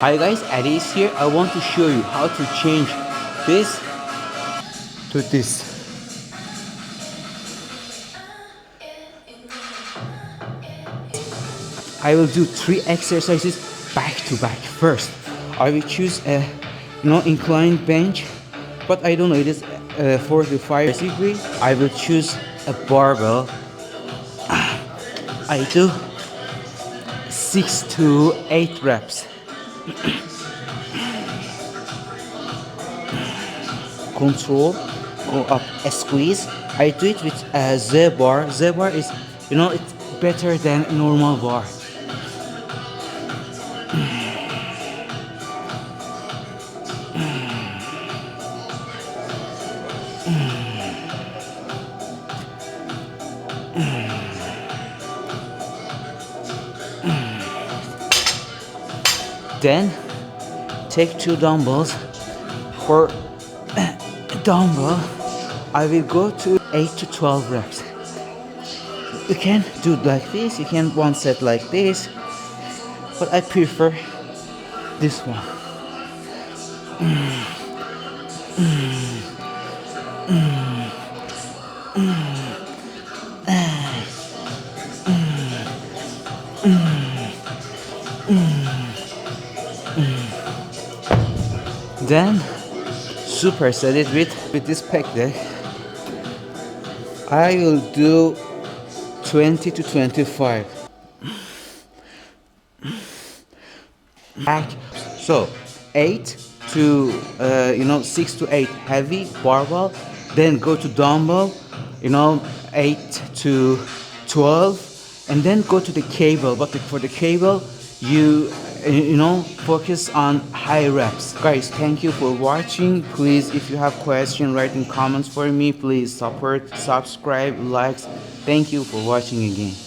Hi guys, Adi is here. I want to show you how to change this to this. I will do 3 exercises back to back. First, I will choose a inclined bench, but I don't know, it is 45 degree. I will choose a barbell. I do 6 to 8 reps. Control, go up, a squeeze. I do it with a Z bar. Z bar is, it's better than normal bar. Then take 2 dumbbells. For dumbbell, I will go to 8 to 12 reps. You can do it like this, you can one set like this, but I prefer this one. Then superset it with this Pec Deck. I will do 20 to 25. Back. So 8 to 6 to 8 heavy barbell, then go to dumbbell, 8 to 12, and then go to the cable. But for the cable, you focus on high reps. Guys, thank you for watching. Please, if you have questions, write in comments for me. Please support, subscribe, likes. Thank you for watching again.